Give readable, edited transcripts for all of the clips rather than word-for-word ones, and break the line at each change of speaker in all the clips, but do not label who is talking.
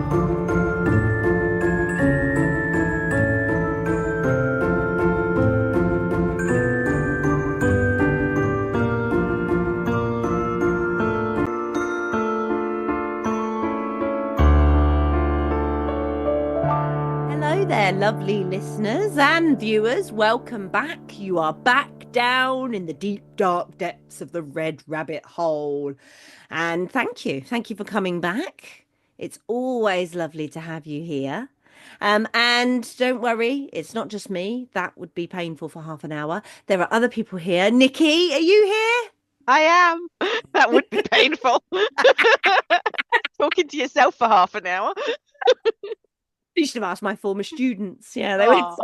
Hello there, lovely listeners and viewers. Welcome back. You are back down in the deep, dark depths of the red rabbit hole. And thank you. Thank you for coming back. It's always lovely to have you here. And don't worry, it's not just me. That would be painful for half an hour. There are other people here. Nikki, are you here?
I am. That would be painful. Talking to yourself for half an hour.
You should have asked my former students. Yeah,
Oh.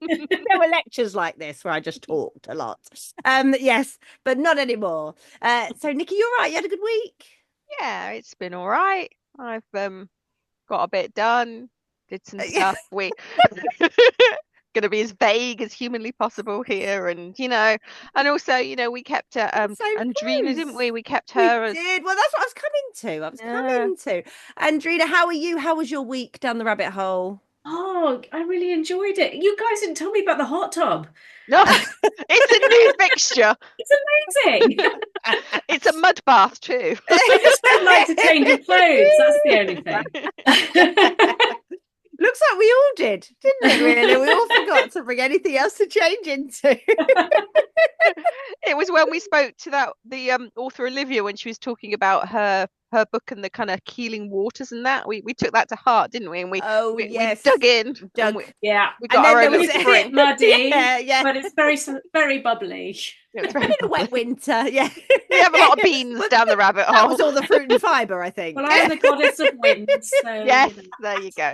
there were lectures like this where I just talked a lot. Yes, but not anymore. So Nikki, you're right. You had a good week.
Yeah, it's been all right. I've got a bit done, did some stuff. We gonna be as vague as humanly possible here, and and also, we kept
So
Andreina, didn't
close.
we? We kept
We
her as
did. Well, that's what I was coming to. Andrina, how are you? How was your week down the rabbit hole?
Oh, I really enjoyed it. You guys didn't tell me about the hot tub.
No, it's a new fixture.
It's amazing.
It's a mud bath too.
I just don't like to change your clothes. That's the only thing.
Looks like we all did, didn't it, really? We all forgot to bring anything else to change into.
It was when we spoke to the author Olivia when she was talking about her book and the kind of keeling waters and that. We took that to heart, didn't we? And we
yes.
we dug in.
Yeah.
We got our own little
a bit muddy,
yeah.
but it's very bubbly.
It's
been a wet winter, yeah.
We have a lot of beans down the rabbit hole.
That was all the fruit and fibre, I think.
Well, I am the goddess of wind, so
yes, there you go.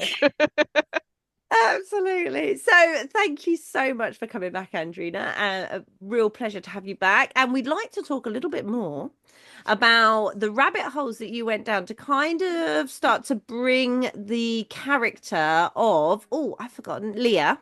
Absolutely. So thank you so much for coming back, Andrina. A real pleasure to have you back. And we'd like to talk a little bit more about the rabbit holes that you went down to kind of start to bring the character of, I've forgotten, Leah.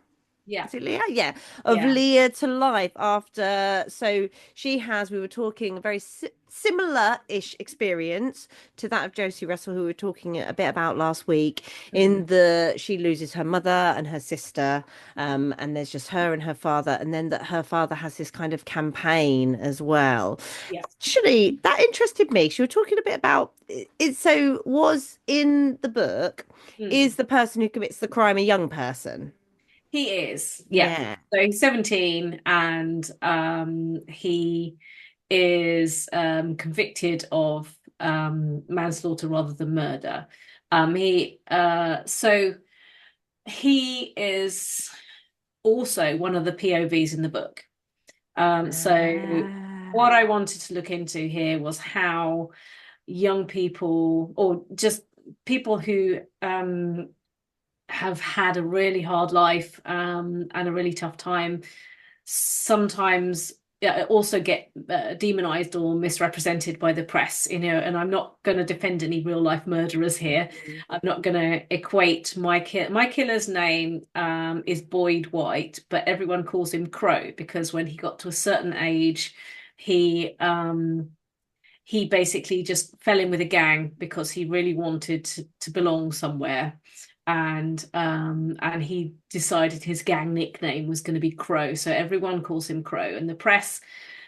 Yeah.
Is it Leah? Yeah. Leah to life after. So we were talking a very similar-ish experience to that of Josie Russell, who we were talking a bit about last week, she loses her mother and her sister, and there's just her and her father, and then that her father has this kind of campaign as well.
Yeah.
Actually, that interested me. She was talking a bit about it. So was in the book, is the person who commits the crime a young person?
He is, yeah. So he's 17 and he is convicted of manslaughter rather than murder. So he is also one of the POVs in the book. So what I wanted to look into here was how young people, or just people who have had a really hard life and a really tough time, sometimes also get demonized or misrepresented by the press, and I'm not going to defend any real life murderers here. I'm not going to equate my killer's name is Boyd White, but everyone calls him Crow because when he got to a certain age, he basically just fell in with a gang because he really wanted to belong somewhere. And he decided his gang nickname was going to be Crow, so everyone calls him Crow. And the press,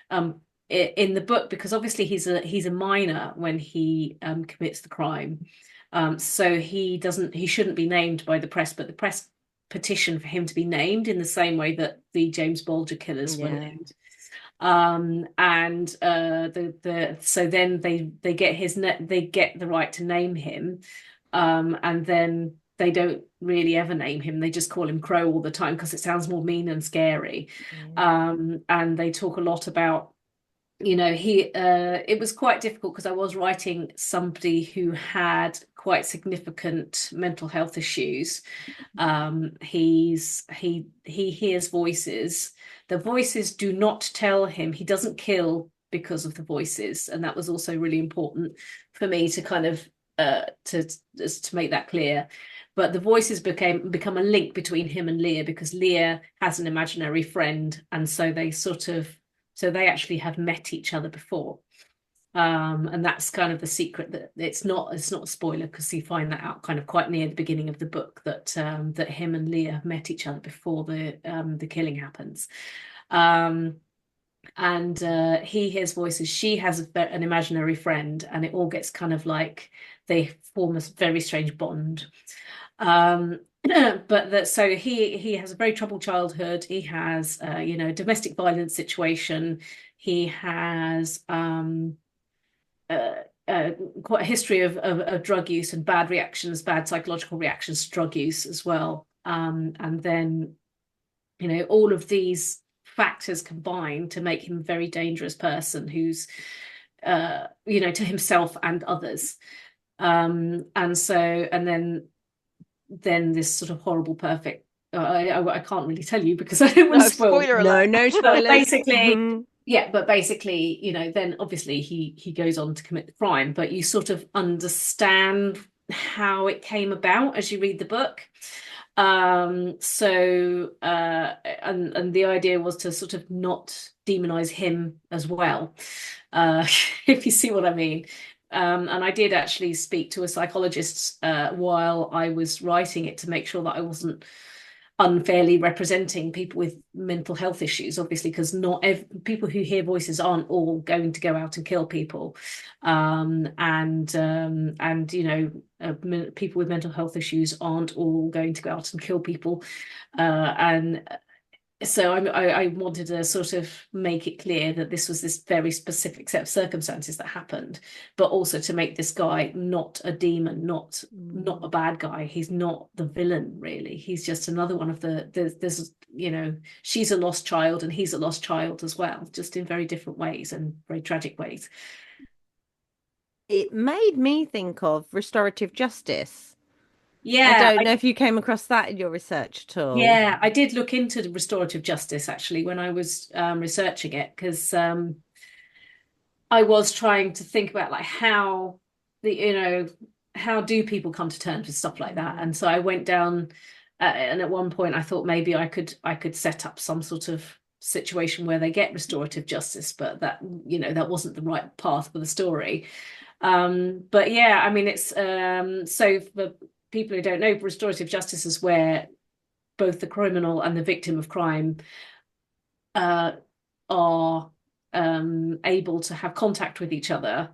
in the book, because obviously he's a minor when he commits the crime, so he shouldn't be named by the press, but the press petitioned for him to be named in the same way that the James Bulger killers were named. So then they get the right to name him, and then they don't really ever name him. They just call him Crow all the time because it sounds more mean and scary. And they talk a lot about, it was quite difficult because I was writing somebody who had quite significant mental health issues. He hears voices. The voices do not tell him. He doesn't kill because of the voices. And that was also really important for me to kind of to make that clear. But the voices become a link between him and Leah because Leah has an imaginary friend, and so they actually have met each other before. And that's kind of the secret, that it's not a spoiler, because you find that out kind of quite near the beginning of the book, that that him and Leah met each other before the killing happens. And he hears voices, she has an imaginary friend, and it all gets kind of like they form a very strange bond. But that, so he has a very troubled childhood. He has a domestic violence situation. He has uh, quite a history of drug use and bad reactions, bad psychological reactions to drug use as well. And then all of these factors combine to make him a very dangerous person, who's to himself and others. And so, and then this sort of horrible perfect, I can't really tell you because I don't want to spoil.
Spoiler alert.
No spoilers.
Basically, yeah, but basically, then obviously he goes on to commit the crime, but you sort of understand how it came about as you read the book. So and the idea was to sort of not demonize him as well, if you see what I mean. And I did actually speak to a psychologist while I was writing it, to make sure that I wasn't unfairly representing people with mental health issues, obviously, because not people who hear voices aren't all going to go out and kill people. And people with mental health issues aren't all going to go out and kill people. And so I wanted to sort of make it clear that this was this very specific set of circumstances that happened, but also to make this guy not a demon, not a bad guy. He's not the villain, really. He's just another one of there's she's a lost child and he's a lost child as well, just in very different ways and very tragic ways.
It made me think of restorative justice.
Yeah,
I don't know if you came across that in your research at all.
Yeah, I did look into the restorative justice actually when I was researching it, because I was trying to think about like how how do people come to terms with stuff like that, and so I went down and at one point I thought maybe I could set up some sort of situation where they get restorative justice, but that that wasn't the right path for the story. But yeah, I mean, it's so for people who don't know, restorative justice is where both the criminal and the victim of crime are able to have contact with each other,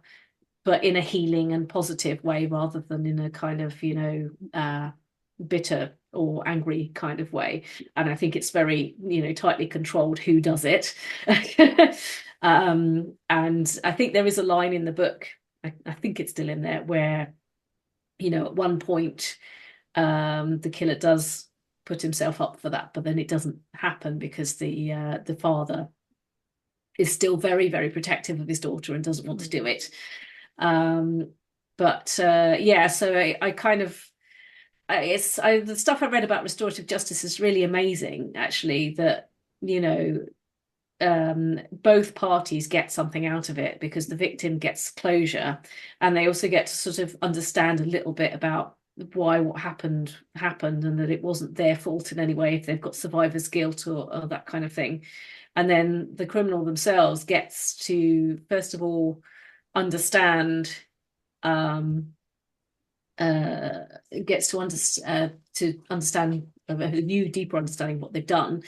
but in a healing and positive way, rather than in a kind of bitter or angry kind of way. And I think it's very tightly controlled who does it. And I think there is a line in the book, I think it's still in there, where at one point the killer does put himself up for that, but then it doesn't happen because the father is still very, very protective of his daughter and doesn't want to do it. Yeah, so I kind of the stuff I read about restorative justice is really amazing, actually, that both parties get something out of it, because the victim gets closure and they also get to sort of understand a little bit about why what happened, and that it wasn't their fault in any way if they've got survivor's guilt or that kind of thing. And then the criminal themselves gets to, first of all, understand gets to understand a new, deeper understanding of what they've done,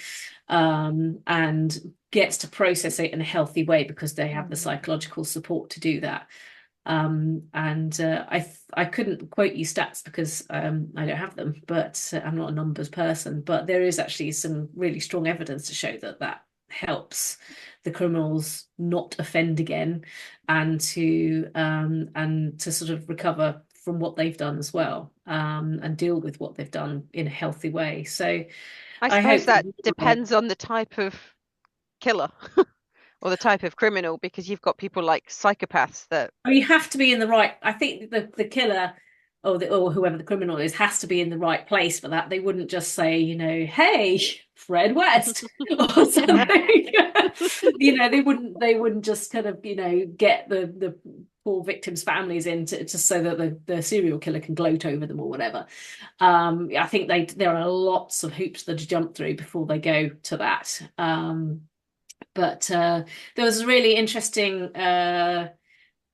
and gets to process it in a healthy way because they have the psychological support to do that. I couldn't quote you stats because I don't have them, but I'm not a numbers person. But there is actually some really strong evidence to show that helps the criminals not offend again, and to sort of recover from what they've done as well, and deal with what they've done in a healthy way. So
I suppose that depends on the type of killer or the type of criminal, because you've got people like psychopaths that
you have to be in the right. I think the killer or whoever the criminal is has to be in the right place for that. They wouldn't just say, hey, Fred West or something. They wouldn't just kind of get the poor victims' families in to so that the serial killer can gloat over them or whatever. I think there are lots of hoops that to jump through before they go to that. But there was a really interesting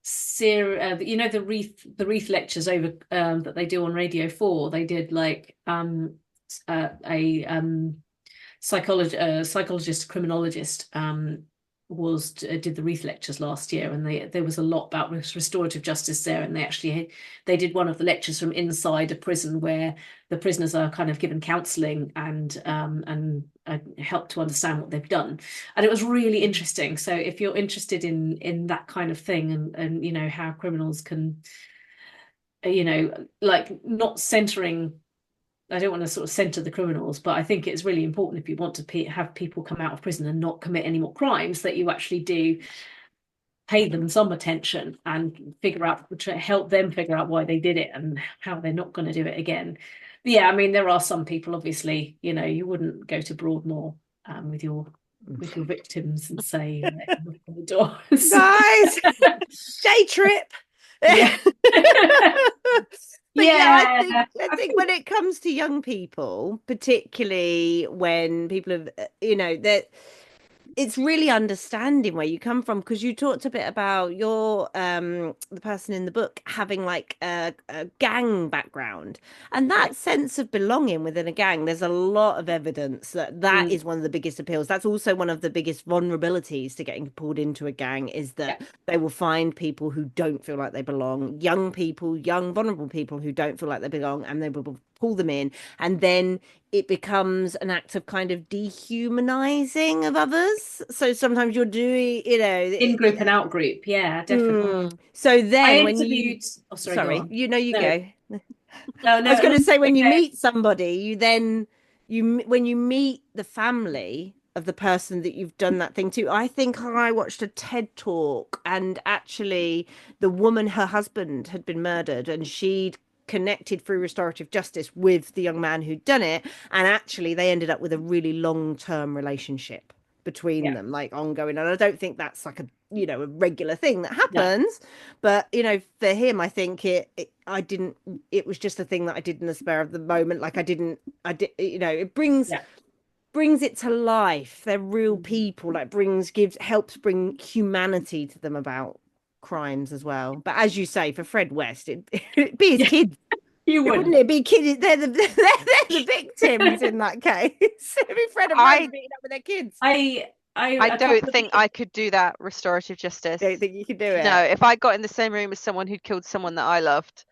the Wreath lectures over that they do on Radio 4. They did like a psychologist, criminologist did the Wreath lectures last year, and there was a lot about restorative justice there, and they did one of the lectures from inside a prison where the prisoners are kind of given counselling and help to understand what they've done, and it was really interesting. So if you're interested in that kind of thing, and you know how criminals can, you know, like not centering. I don't want to sort of center the criminals, but I think it's really important if you want to have people come out of prison and not commit any more crimes, that you actually do pay them some attention and help them figure out why they did it and how they're not going to do it again. But yeah, I mean, there are some people, obviously, you know, you wouldn't go to Broadmoor with your victims and say, knock on the doors.
Guys, day trip.
Yeah.
But yeah, I think when it comes to young people, particularly when people have, you know, that it's really understanding where you come from, because you talked a bit about your the person in the book having like a gang background, and that sense of belonging within a gang. There's a lot of evidence that is one of the biggest appeals. That's also one of the biggest vulnerabilities to getting pulled into a gang, is that they will find people who don't feel like they belong, young people, young vulnerable people who don't feel like they belong, and they will pull them in, and then it becomes an act of kind of dehumanizing of others. So sometimes you're doing, you know,
in group and out group. Yeah, definitely.
So then
when you
sorry, you know, you
no.
go.
No,
I was going to say, when you meet somebody, when you meet the family of the person that you've done that thing to. I think I watched a TED talk, and actually the woman, her husband had been murdered, and she'd connected through restorative justice with the young man who'd done it, and actually they ended up with a really long-term relationship between them, like ongoing. And I don't think that's like a, you know, a regular thing that happens, but you know, for him, I think it was just a thing that I did in the spur of the moment. Like I did, you know, it brings it to life. They're real people, like helps bring humanity to them about crimes as well. But as you say, for Fred West, it'd be his kids. Wouldn't it be kids? They're the victims in that case. It'd be Fred and Rose beating up with their kids.
I don't think I could do that restorative justice.
Don't think you could do it?
No, if I got in the same room as someone who'd killed someone that I loved,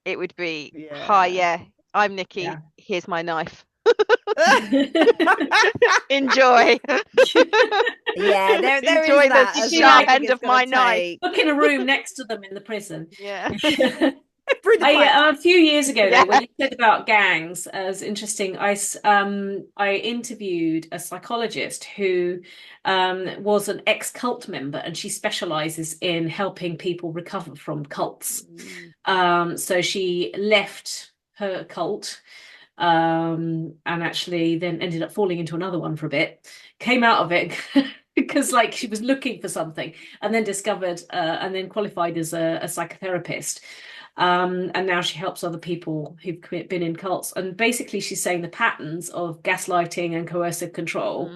it would be, hi, I'm Nicky. Here's my knife. Enjoy.
There
enjoy
is that
the sharp end of my knife.
Look in a room next to them in the prison.
A
few years ago, though, when you said about gangs, it was interesting. I interviewed a psychologist who was an ex-cult member, and she specializes in helping people recover from cults. So she left her cult, and actually then ended up falling into another one for a bit, came out of it because like she was looking for something, and then discovered and then qualified as a psychotherapist. And now she helps other people who've been in cults. And basically she's saying the patterns of gaslighting and coercive control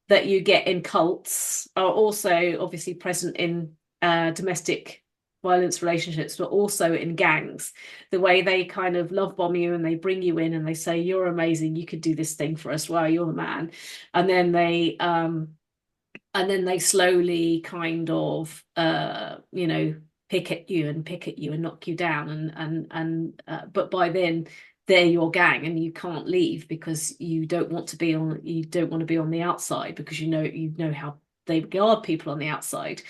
that you get in cults are also obviously present in domestic violence relationships, but also in gangs. The way they kind of love bomb you, and they bring you in and they say, you're amazing, you could do this thing for us, wow, you're the man. And then they slowly kind of you know, pick at you and knock you down, but by then they're your gang, and you can't leave because you don't want to be on the outside, because you know how they regard people on the outside.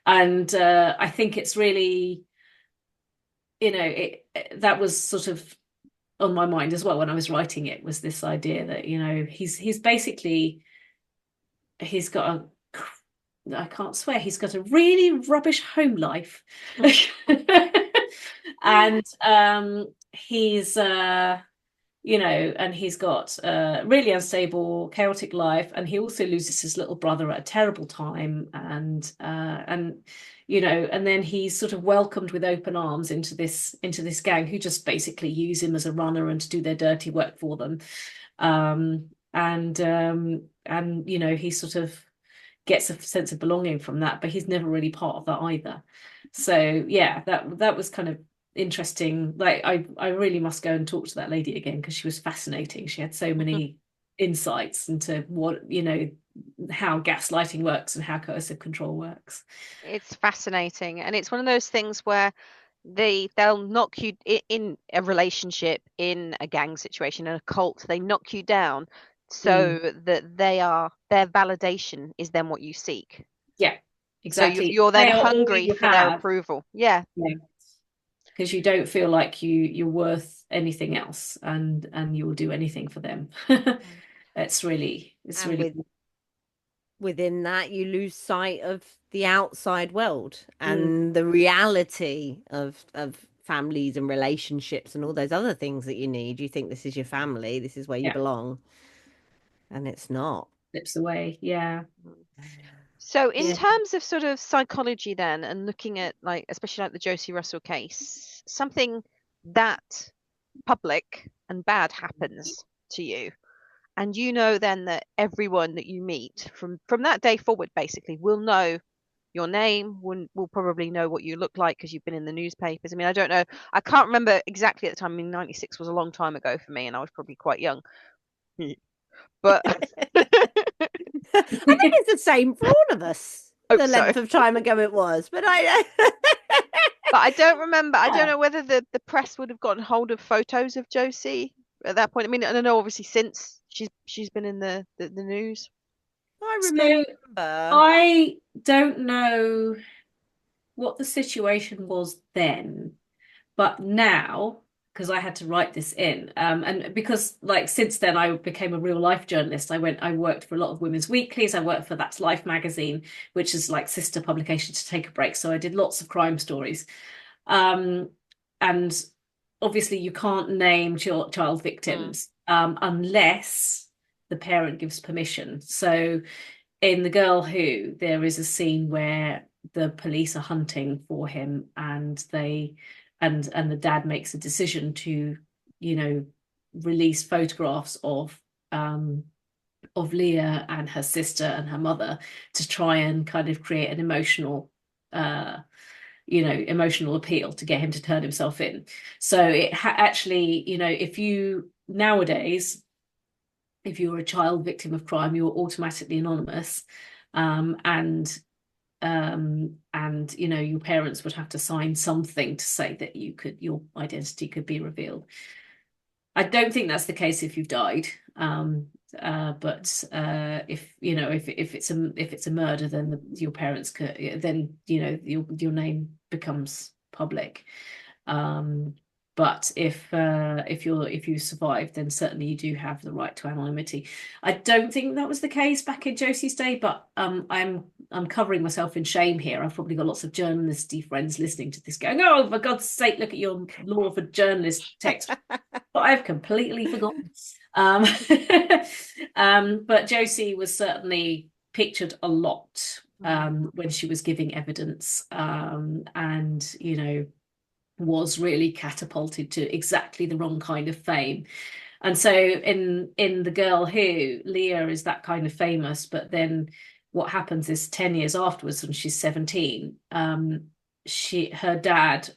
And I think it's really, you know, that was sort of on my mind as well when I was writing it, was this idea that, you know, he's got I can't swear, he's got a really rubbish home life. And he's you know, and he's got a really unstable, chaotic life, and he also loses his little brother at a terrible time, and you know, and then he's sort of welcomed with open arms into this gang, who just basically use him as a runner and to do their dirty work for them. And you know, he sort of gets a sense of belonging from that, but he's never really part of that either. So yeah, that was kind of interesting. Like I really must go and talk to that lady again because she was fascinating. She had so many insights into what, how gaslighting works and how coercive control works.
It's fascinating, and it's one of those things where they'll knock you in a relationship, in a gang situation, in a cult. They knock you down so
Mm.
that their validation is then what you seek.
Yeah,
So
exactly.
you're then
They are all
hungry
you
for their
have.
approval. Yeah.
Yeah. Because you don't feel like you're worth anything else, and you will do anything for them. It's
And
really
within that, you lose sight of the outside world
mm,
and the reality of families and relationships and all those other things that you need. You think this is your family, this is where you
yeah,
belong, and it's not.
slips away. Yeah.
So in
Yeah.
terms of sort of psychology then, and looking at like especially like the Josie Russell case, something that public and bad happens to you, and you know then that everyone that you meet from that day forward basically will know your name, will probably know what you look like because you've been in the newspapers. I mean, I don't know, I can't remember exactly at the time. I mean, 96 was a long time ago for me, and I was probably quite young. But
I think it's the same for all of us,
hope
the
so.
length of time ago it was. But I
But I don't remember. I don't
Yeah.
know whether the press would have gotten hold of photos of Josie at that point. I mean, I don't know. Obviously, since she's been in the news.
I
So
remember.
I don't know what the situation was then, but now, because I had to write this in, and because like since then I became a real life journalist. I worked for a lot of women's weeklies. I worked for That's Life magazine, which is like sister publication to Take a Break. So I did lots of crime stories. And obviously you can't name child
Mm,
victims unless the parent gives permission. So in The Girl Who, there is a scene where the police are hunting for him, and the dad makes a decision to, release photographs of Leah and her sister and her mother to try and kind of create an uh emotional appeal to get him to turn himself in. So actually, if you nowadays, if you're a child victim of crime, you're automatically anonymous, and your parents would have to sign something to say that your identity could be revealed. I don't think that's the case if you've died. But if it's a murder, then your parents could, then your name becomes public. Um, but if you survive, then certainly you do have the right to anonymity. I don't think that was the case back in Josie's day, but I'm covering myself in shame here. I've probably got lots of journalisty friends listening to this going, "Oh, for God's sake, look at your law for journalist text." But I've completely forgotten. Um, but Josie was certainly pictured a lot when she was giving evidence, and was really catapulted to exactly the wrong kind of fame. And so in The Girl Who, Leah is that kind of famous, but then what happens is 10 years afterwards, when she's 17, her dad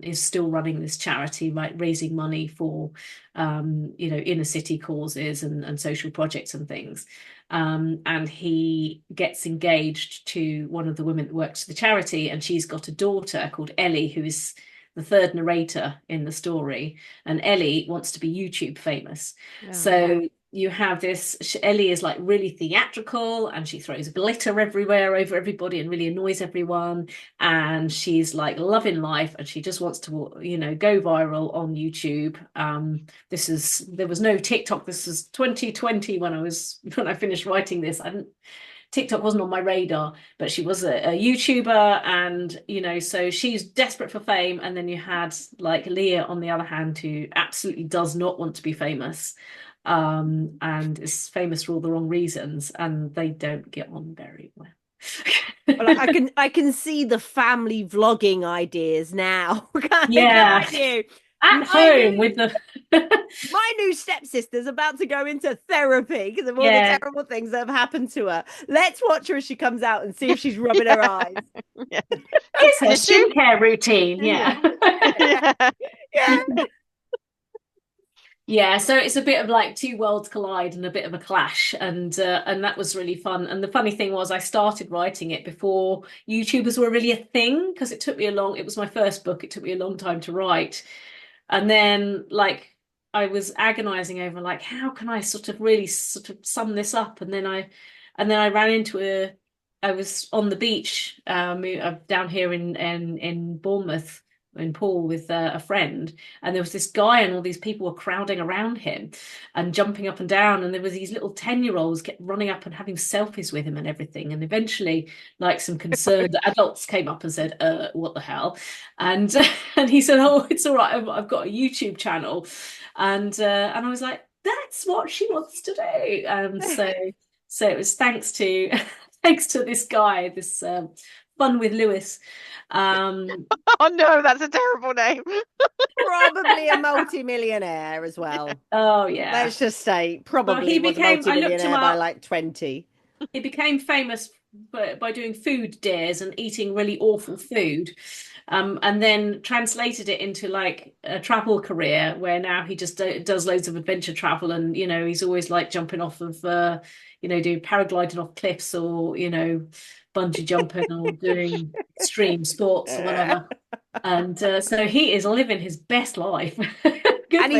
is still running this charity, like raising money for inner city causes and social projects and things. And he gets engaged to one of the women that works for the charity, and she's got a daughter called Ellie, who is the third narrator in the story, and Ellie wants to be YouTube famous.
no.
So you have this, Ellie is like really theatrical, and she throws glitter everywhere over everybody and really annoys everyone, and she's like loving life, and she just wants to go viral on YouTube. There was no TikTok. This was 2020 when I finished writing this. TikTok wasn't on my radar, but she was a YouTuber, and so she's desperate for fame. And then you had like Leah on the other hand, who absolutely does not want to be famous, and is famous for all the wrong reasons, and they don't get on very well.
Well, I can see the family vlogging ideas now coming
Yeah,
at you.
at home with the
my new stepsister's about to go into therapy because of all the
yeah.
terrible things that have happened to her. Let's watch her as she comes out and see if she's rubbing her eyes.
Yeah.
Here's her
Did you?
skincare routine. Yeah.
Yeah.
Yeah.
Yeah, so it's a bit of like two worlds collide and a bit of a clash, and that was really fun. And the funny thing was, I started writing it before YouTubers were really a thing because it took me a long. It was my first book. It took me a long time to write, and then like I was agonizing over like how can I sort of really sort of sum this up, and then I ran into a. I was on the beach down here in Bournemouth in Paul with a friend, and there was this guy and all these people were crowding around him and jumping up and down, and there was these little 10-year-olds kept running up and having selfies with him and everything, and eventually like some concerned adults came up and said what the hell, and he said, oh, it's all right, I've got a YouTube channel, and I was like, that's what she wants to do, so it was thanks to thanks to this guy, this Fun with Lewis.
Oh no, that's a terrible name.
Probably a multi-millionaire as well.
Oh yeah.
Let's just say
Well,
probably
he
was a
became. I looked him
multi-millionaire by
up.
like 20.
He became famous by doing food dares and eating really awful food, and then translated it into like a travel career where now he just does loads of adventure travel, and you know he's always like jumping off of doing paragliding off cliffs, or bungee jumping, or doing extreme sports or whatever. And so he is living his best life. Good
And
for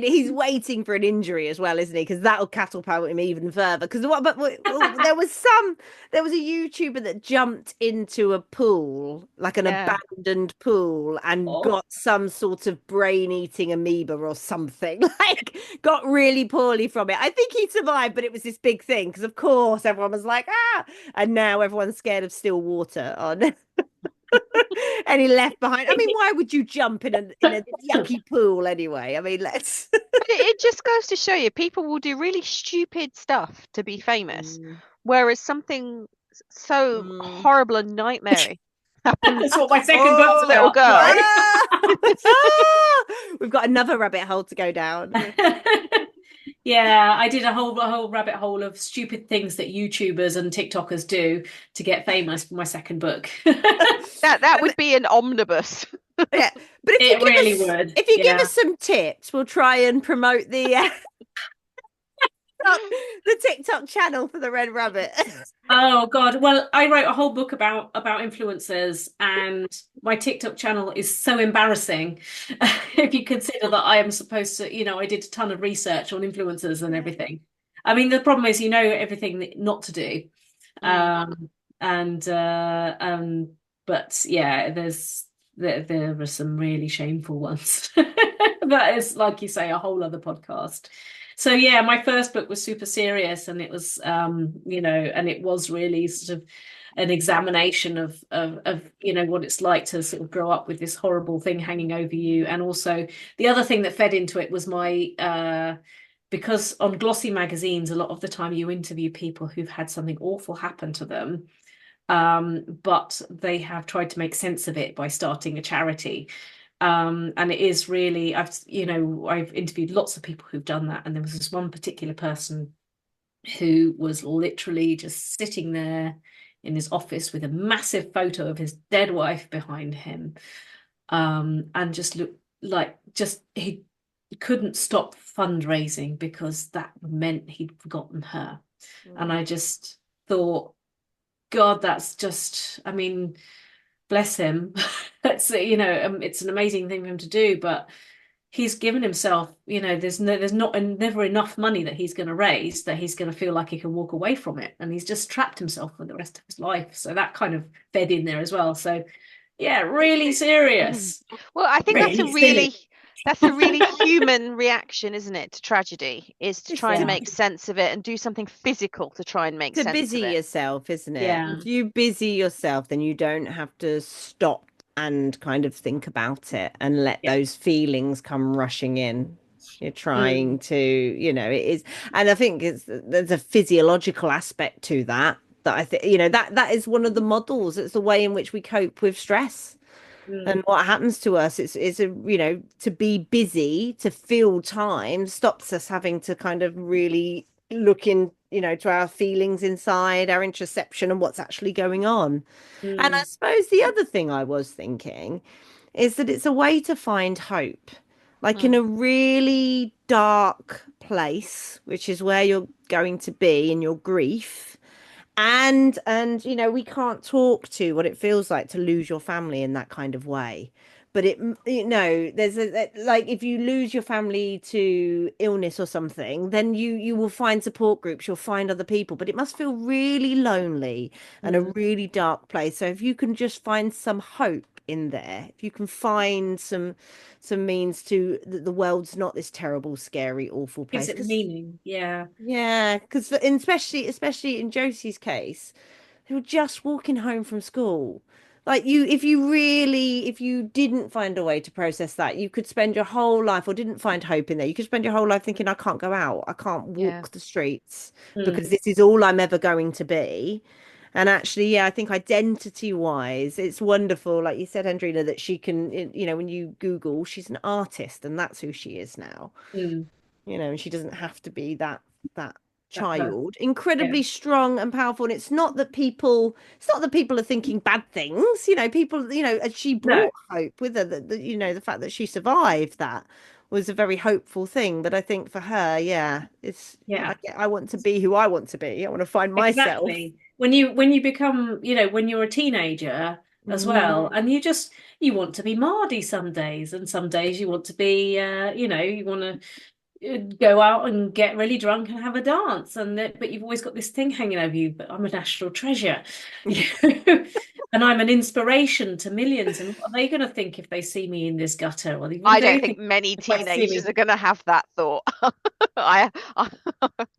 he's
him.
waiting for an injury as well, isn't he? Because that'll catapult him even further. Because there was a YouTuber that jumped into a pool, like an
Yeah.
abandoned pool, and
Oh.
got some sort of brain-eating amoeba or something. Like, got really poorly from it. I think he survived, but it was this big thing because, of course, everyone was like, ah, and now everyone's scared of still water on. And he left behind. I mean, why would you jump in a yucky pool anyway? I mean, let's.
But it just goes to show you people will do really stupid stuff to be famous, whereas something so horrible and nightmarish happens.
That's what my second book's
little
about.
girl.
Ah! We've got another rabbit hole to go down.
Yeah, I did a whole rabbit hole of stupid things that YouTubers and TikTokers do to get famous for my second book.
That would be an omnibus.
Yeah, but if
It
you give
really
us,
would.
if you give
Yeah.
us some tips, we'll try and promote the TikTok channel for the Red Rabbit.
Oh God. Well, I wrote a whole book about influencers, and my TikTok channel is so embarrassing. If you consider that I am supposed to, I did a ton of research on influencers and everything. I mean, the problem is, everything not to do. But yeah, there are some really shameful ones. That is, like you say, a whole other podcast. So yeah, my first book was super serious, and it was and it was really sort of an examination of what it's like to sort of grow up with this horrible thing hanging over you. And also the other thing that fed into it was my because on glossy magazines a lot of the time you interview people who've had something awful happen to them, but they have tried to make sense of it by starting a charity. And it is really, I've interviewed lots of people who've done that, and there was this one particular person who was literally just sitting there in his office with a massive photo of his dead wife behind him, and just looked like he couldn't stop fundraising because that meant he'd forgotten her. And I just thought, God, that's just, I mean, bless him. That's it's an amazing thing for him to do, but he's given himself, there's never enough money that he's going to raise that he's going to feel like he can walk away from it, and he's just trapped himself for the rest of his life. So that kind of fed in there as well. So yeah, really serious.
Well, I think
Really
that's a really human reaction, isn't it, to tragedy, is to try and
Yeah.
make sense of it and do something physical to try and make
To
sense
busy
of it.
yourself, isn't it?
Yeah.
If you busy yourself, then you don't have to stop and kind of think about it and let those feelings come rushing in. You're trying to, it is, and I think there's a physiological aspect to that I think, that is one of the models. It's the way in which we cope with stress. And what happens to us, it's a, to be busy, to fill time stops us having to kind of really look in, to our feelings inside, our introspection and what's actually going on. And I
Mm,
suppose the other thing I was thinking is that it's a way to find hope, like in
Mm,
a really dark place, which is where you're going to be in your grief. And we can't talk to what it feels like to lose your family in that kind of way. But there's like if you lose your family to illness or something, then you will find support groups, you'll find other people, but it must feel really lonely and a
mm.
really dark place. So if you can just find some hope in there, if you can find some means to that the world's not this terrible, scary, awful
Gives
place.
it
Because
meaning. Yeah.
yeah, because especially in Josie's case, they were just walking home from school. Like if you didn't find a way to process that, you could spend your whole life, or didn't find hope in there, you could spend your whole life thinking, I can't go out, I can't
yeah.
walk the streets because
Mm,
this is all I'm ever going to be. And actually, yeah, I think identity wise, it's wonderful, like you said, Andrina, that she can, when you Google, she's an artist and that's who she is now.
mm.
And she doesn't have to be that
That person.
child,
Yeah.
incredibly strong and powerful. And it's not that people are thinking bad things, people, and she
No.
brought hope with her, the fact that she survived that was a very hopeful thing. But I think for her, yeah,
Yeah.
I want to be who I want to be. I want to find myself.
Exactly. When you become, when you're a teenager as well,
Mm.
and you want to be Mardy some days, and some days you want to be, you want to go out and get really drunk and have a dance, but you've always got this thing hanging over you. But I'm a national treasure, and I'm an inspiration to millions. And what are they going to think if they see me in this gutter? Or what
I
are they
don't think
think
many
if I see
teenagers
me?
are going to have that thought. I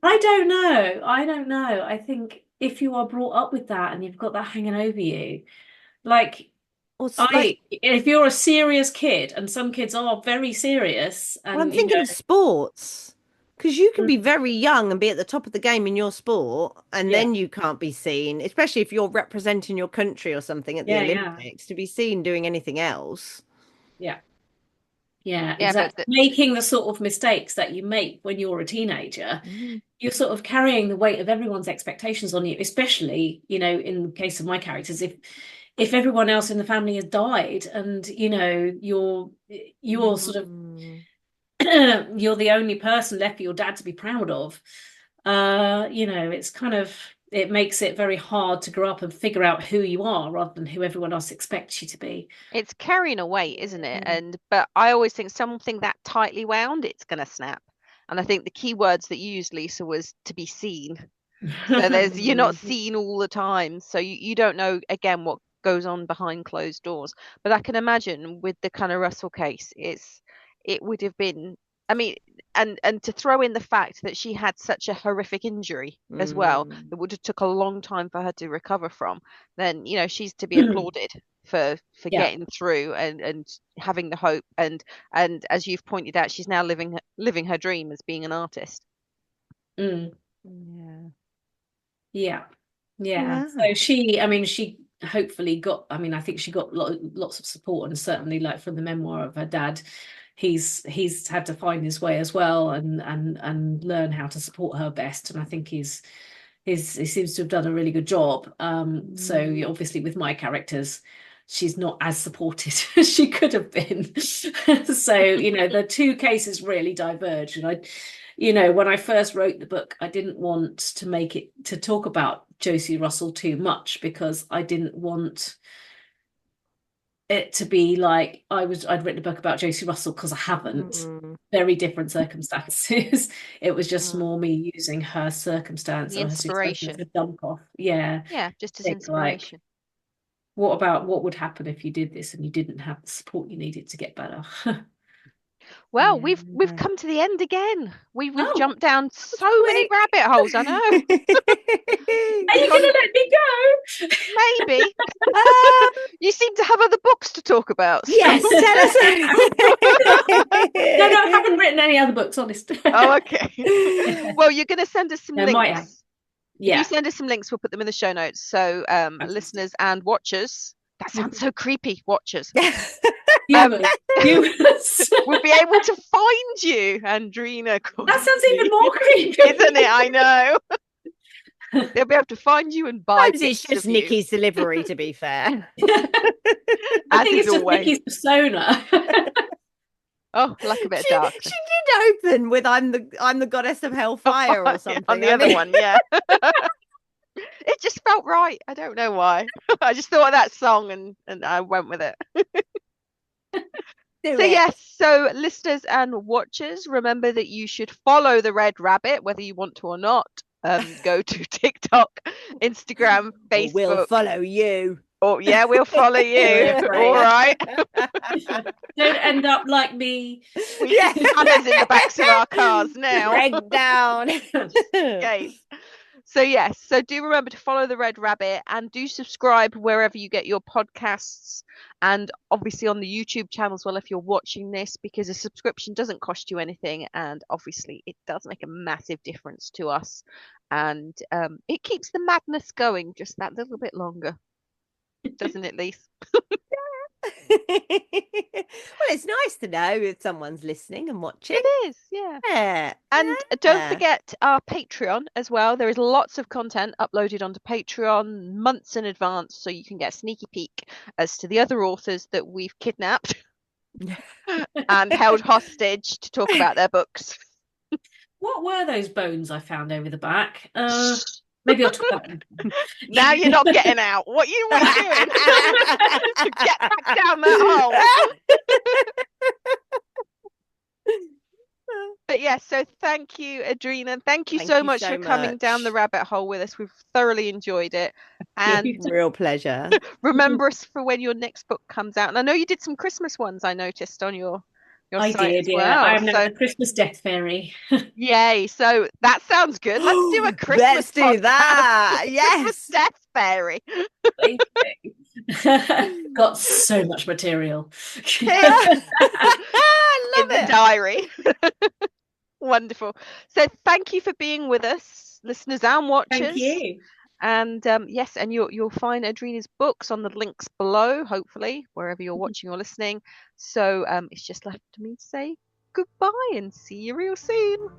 I don't know. I don't know. I think if you are brought up with that and you've got that hanging over you, like
Like,
if you're a serious kid, and some kids are very serious,
well, I'm
and
thinking of sports because you can be very young and be at the top of the game in your sport, and
yeah,
then you can't be seen, especially if you're representing your country or something at the
yeah,
Olympics, to be seen doing anything else.
yeah, yeah,
yeah, but
exactly. Making the sort of mistakes that you make when you're a teenager,
Mm.
you're sort of carrying the weight of everyone's expectations on you, especially, in the case of my characters, if everyone else in the family has died, and you're sort of
Mm.
you're the only person left for your dad to be proud of. It's kind of, it makes it very hard to grow up and figure out who you are rather than who everyone else expects you to be.
it's carrying a weight, isn't it?
Mm.
But I always think something that tightly wound, it's going to snap. And I think the key words that you used, Lisa, was to be seen. So you're not seen all the time. So you don't know again what goes on behind closed doors. But I can imagine with the kind of Russell case, it would have been, I mean, and to throw in the fact that she had such a horrific injury as well,
Mm.
that would have took a long time for her to recover from, then she's to be applauded for
Yeah.
getting through and having the hope, and as you've pointed out, she's now living her dream as being an artist.
Mm.
Yeah.
Yeah. Yeah. So
Wow.
she hopefully got, I think she got lots of support, and certainly, like, from the memoir of her dad, he's had to find his way as well, and learn how to support her best. And I think he seems to have done a really good job. So
Mm.
obviously with my characters, she's not as supported as she could have been. So, the two cases really diverge. And when I first wrote the book, I didn't want to make it to talk about Josie Russell too much, because I didn't want it to be like I'd written a book about Josie Russell, because I haven't.
Mm.
Very different circumstances. It was just
Mm.
more me using her circumstance
The
or her situation
inspiration.
to dump off. Yeah.
Yeah, just as
Think, like,
inspiration.
what would happen if you did this and you didn't have the support you needed to get better?
Well, we've
Yeah.
come to the end again. We've
Oh,
jumped down
that was
so many
quick.
rabbit holes. I know.
Are
We've
you
gone
gonna let me go?
maybe.
Uh,
You seem to have other books to talk about. So.
yes, tell us.
No, I haven't written any other books, honest.
Oh, okay. Well, you're going to send us some
No, might have.
links. If you
Yeah.
send us some links, we'll put them in the show notes. So,
Fantastic.
listeners and watchers That sounds so creepy, watchers.
Viewers.
We'll be able to find you, Andreina Cordani.
That sounds even more creepy,
isn't it? I know. They'll be able to find you and buy.
It's just Nicky's delivery, to be fair.
I think it's just Nicky's persona.
Oh, like a bit of dark.
She did open with "I'm the goddess of hellfire" or something.
On the other one, yeah. It just felt right. I don't know why. I just thought of that song and I went with it. Yes, so listeners and watchers, remember that you should follow the Red Rabbit, whether you want to or not. Go to TikTok, Instagram, Facebook.
We'll follow you.
Oh yeah, we'll follow you. All right.
Don't end up like me.
We have cameras in the backs of our cars now.
Drag down.
Okay. So yes, so do remember to follow the Red Rabbit and do subscribe wherever you get your podcasts, and obviously on the YouTube channel as well if you're watching this, because a subscription doesn't cost you anything, and obviously it does make a massive difference to us, and it keeps the madness going just that little bit longer, doesn't it, Lise?
Well, it's nice to know if someone's listening and watching.
It is, yeah. And don't forget our Patreon as well. There is lots of content uploaded onto Patreon months in advance, so you can get a sneaky peek as to the other authors that we've kidnapped and held hostage to talk about their books.
What were those bones I found over the back? Maybe I'll talk about them.
Now you're not getting out. What you were doing? Get back down that hole. But yeah, so thank you, Andreina. Thank you so much for coming down the rabbit hole with us. We've thoroughly enjoyed it. And
real pleasure.
Remember us for when your next book comes out. And I know you did some Christmas ones, I noticed on your
I
site
did,
as
yeah.
well.
I'm a Christmas death fairy.
Yay. So that sounds good. Let's do a Christmas
Let's do
podcast.
that. Yes.
Christmas death fairy.
Got so much material.
I love
in the diary. Wonderful. So thank you for being with us, listeners and watchers.
Thank you.
And yes, and you'll find Andreina's books on the links below, hopefully, wherever you're watching or listening. So it's just left to me to say goodbye and see you real soon.